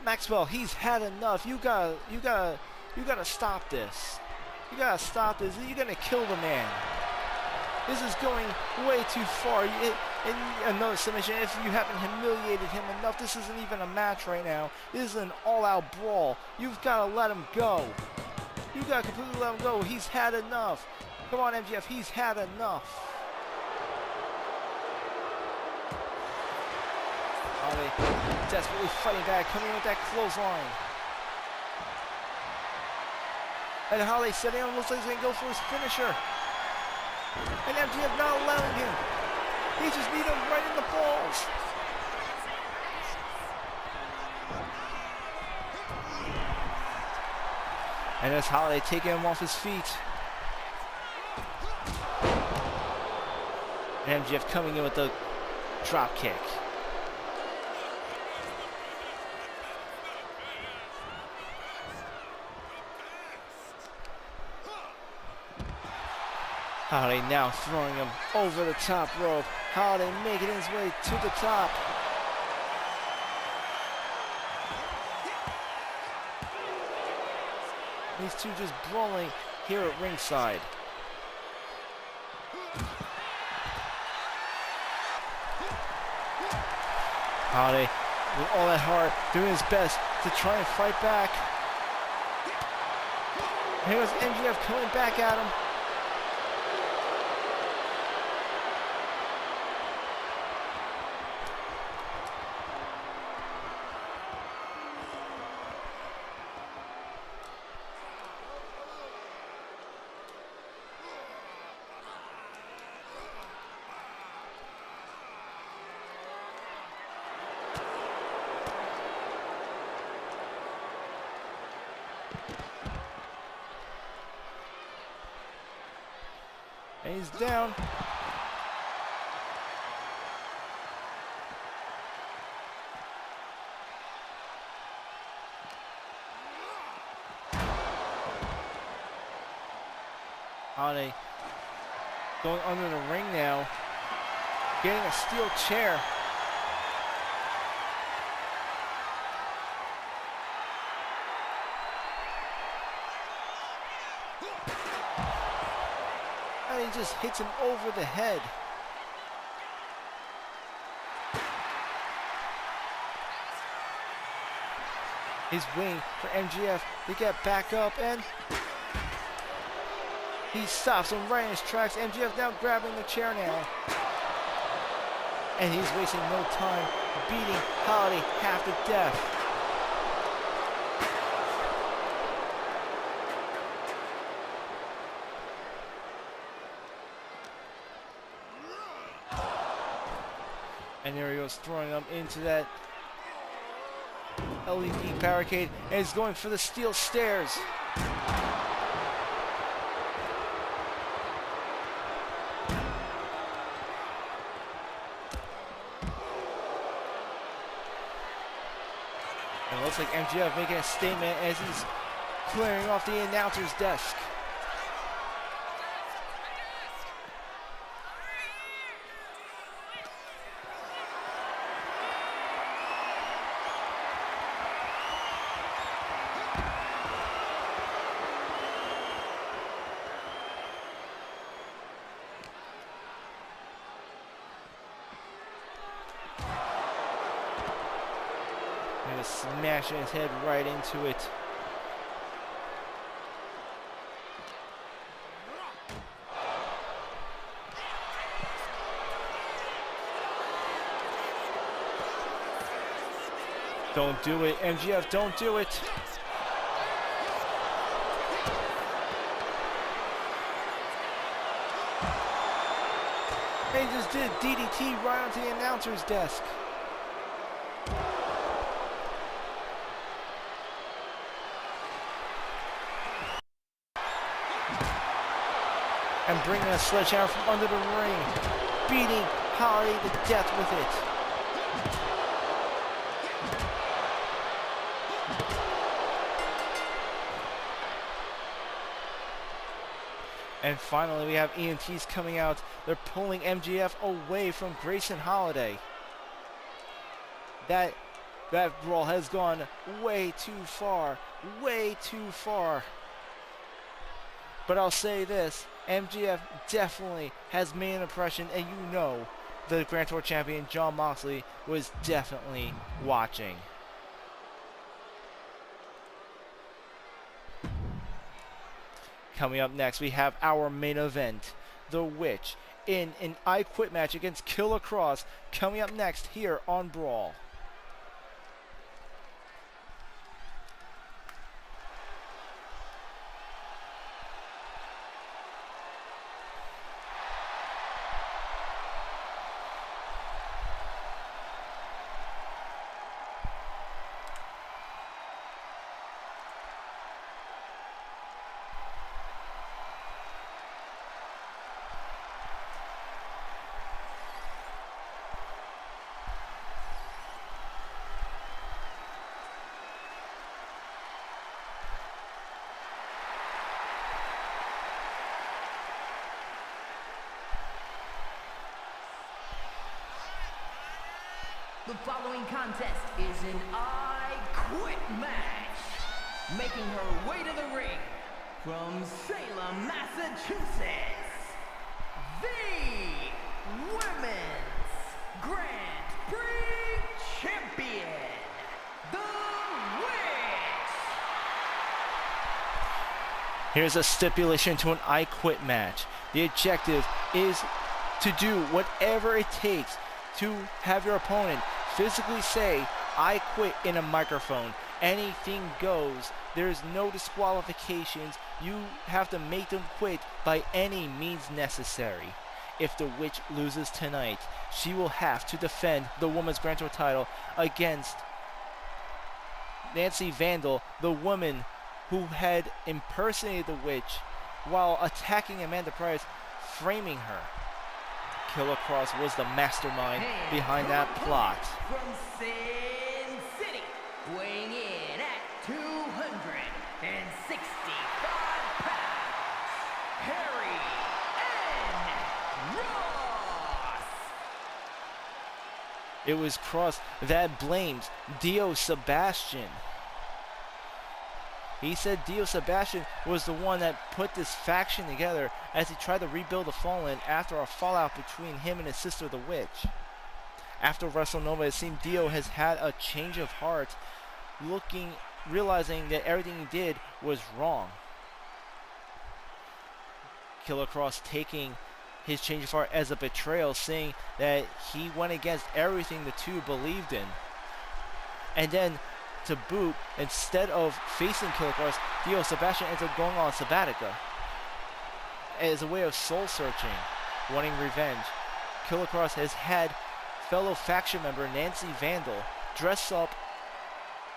Maxwell, he's had enough. You gotta stop this. You gotta stop this. You're gonna kill the man. This is going way too far. In another submission, if you haven't humiliated him enough, this isn't even a match right now. This is an all-out brawl. You've got to let him go. You got to completely let him go. He's had enough. Come on, MJF. He's had enough. Holiday desperately fighting back, coming in with that clothesline. And Holiday setting on, looks like he's going to go for his finisher. And MJF not allowing him. He just beat him right in the balls. And that's Holiday taking him off his feet. And MJF coming in with the drop kick. Holiday now throwing him over the top rope. Holiday making his way to the top. These two just brawling here at ringside. Holiday with all that heart, doing his best to try and fight back. Here was MJF coming back at him. And he's down. Holiday going under the ring now, getting a steel chair. And he just hits him over the head. He's waiting for MJF to get back up, and he stops him right in his tracks. MJF now grabbing the chair now. And he's wasting no time, beating Holiday half to death. And there he goes, throwing him into that LED barricade, and he's going for the steel stairs. And it looks like MJF making a statement as he's clearing off the announcer's desk. He was smashing his head right into it. Don't do it, MGF, don't do it. They just did DDT right onto the announcer's desk. And bringing a sledgehammer from under the ring, beating Holly to death with it. And finally, we have ENTs coming out. They're pulling MGF away from Grayson Holiday. That brawl has gone way too far. Way too far. But I'll say this, MGF definitely has made an impression, and you know the Grand Tour champion Jon Moxley was definitely watching. Coming up next, we have our main event, The Witch, in an I Quit match against Killer Kross, coming up next here on Brawl. The following contest is an I Quit match. Making her way to the ring from Salem, Massachusetts, the Women's Grand Prix Champion, The Witch. Here's a stipulation to an I Quit match. The objective is to do whatever it takes to have your opponent physically say, I quit in a microphone. Anything goes. There's no disqualifications. You have to make them quit by any means necessary. If the Witch loses tonight, she will have to defend the Women's Grand Tour title against Nancy Vandal, the woman who had impersonated the Witch while attacking Amanda Price, framing her. Killer Kross was the mastermind behind that plot. From Sin City, weighing in at 265 pounds, Harry N. Ross. It was Kross that blames Dio Sebastian. He said Dio Sebastian was the one that put this faction together as he tried to rebuild the Fallen after a fallout between him and his sister, the Witch. After WrestleNova, it seemed Dio has had a change of heart, realizing that everything he did was wrong. Killer Kross taking his change of heart as a betrayal, saying that he went against everything the two believed in. And then, to boot, instead of facing Killer Kross, Dio Sebastian ends up going on Sabatica as a way of soul searching, wanting revenge. Killer Kross has had fellow faction member Nancy Vandal dress up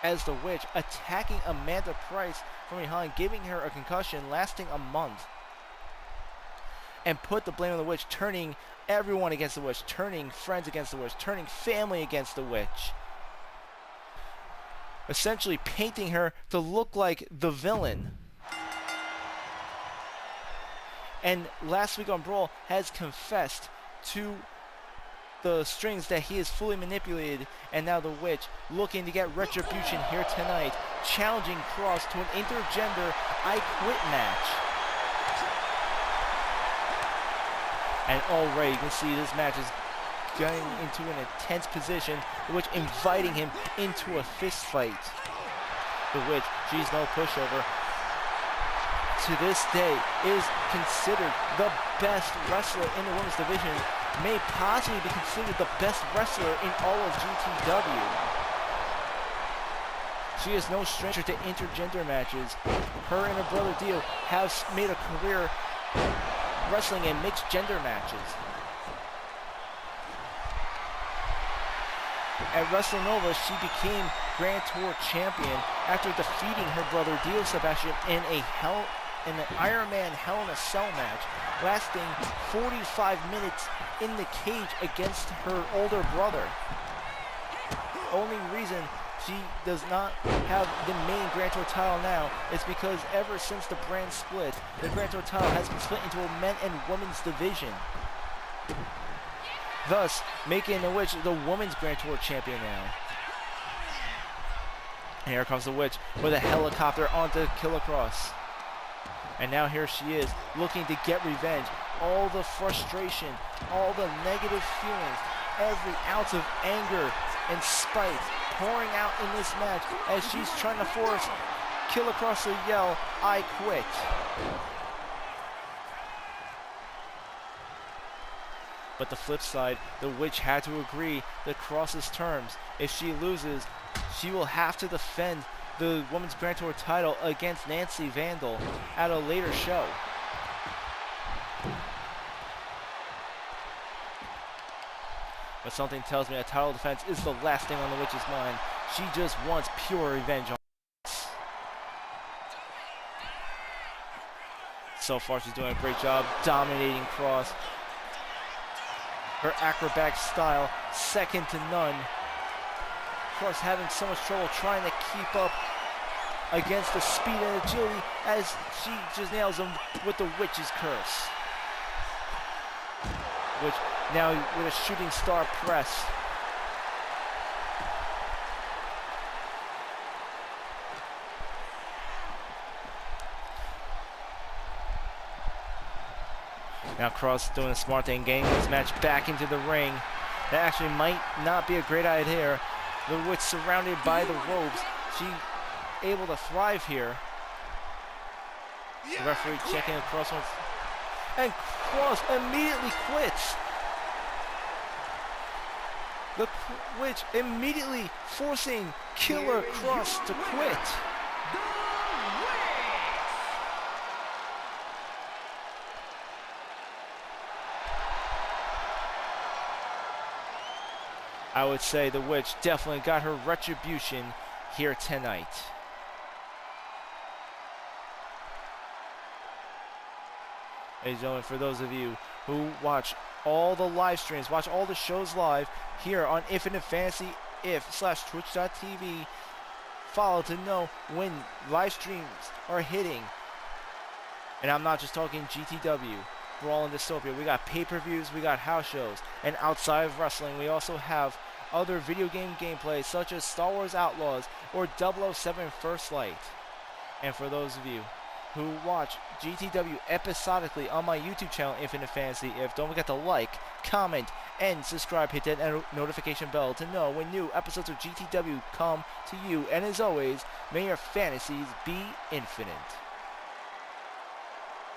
as the Witch, attacking Amanda Price from behind, giving her a concussion lasting a month, and put the blame on the Witch, turning everyone against the Witch, turning friends against the Witch, turning family against the Witch. Essentially painting her to look like the villain. And last week on Brawl has confessed to the strings that he is fully manipulated, and now the Witch looking to get retribution here tonight, challenging Kross to an intergender I Quit match. And already you can see this match is getting into an intense position, the Witch inviting him into a fist fight. The Witch, she's no pushover. To this day, is considered the best wrestler in the women's division, may possibly be considered the best wrestler in all of GTW. She is no stranger to intergender matches. Her and her brother Dio have made a career wrestling in mixed gender matches. At WrestleNova, she became Grand Tour champion after defeating her brother Dio Sebastian in an Iron Man Hell in a Cell match, lasting 45 minutes in the cage against her older brother. Only reason she does not have the main Grand Tour title now is because ever since the brand split, the Grand Tour title has been split into a men and women's division, thus making the Witch the women's Grand Tour champion now. And here comes the Witch with a helicopter onto Killer Kross. And now here she is, looking to get revenge. All the frustration, all the negative feelings, every ounce of anger and spite pouring out in this match as she's trying to force Killer Kross to yell, "I quit." But the flip side, the Witch had to agree to Kross's terms. If she loses, she will have to defend the Women's Grand Tour title against Nancy Vandal at a later show. But something tells me a title defense is the last thing on the Witch's mind. She just wants pure revenge on us. So far she's doing a great job dominating Kross. Her acrobatic style, second to none. Kross having so much trouble trying to keep up against the speed and agility as she just nails him with the Witch's curse. Which now with a shooting star press. Now Kross doing a smart thing, getting this match back into the ring. That actually might not be a great idea. The Witch surrounded by the ropes. She able to thrive here. The referee checking the Kross once. And Kross immediately quits. The Witch immediately forcing Killer Kross to quit. I would say the Witch definitely got her retribution here tonight. Ladies and gentlemen, for those of you who watch all the live streams, watch all the shows live here on Infinite Fantasy if/twitch.tv, follow to know when live streams are hitting. And I'm not just talking GTW, BRAWL and Dystopia. We got pay-per-views, we got house shows, and outside of wrestling, we also have other video game gameplays such as Star Wars Outlaws or 007 First Light. And for those of you who watch GTW episodically on my YouTube channel, Infinite Fantasy If, don't forget to like, comment, and subscribe. Hit that notification bell to know when new episodes of GTW come to you. And as always, may your fantasies be infinite.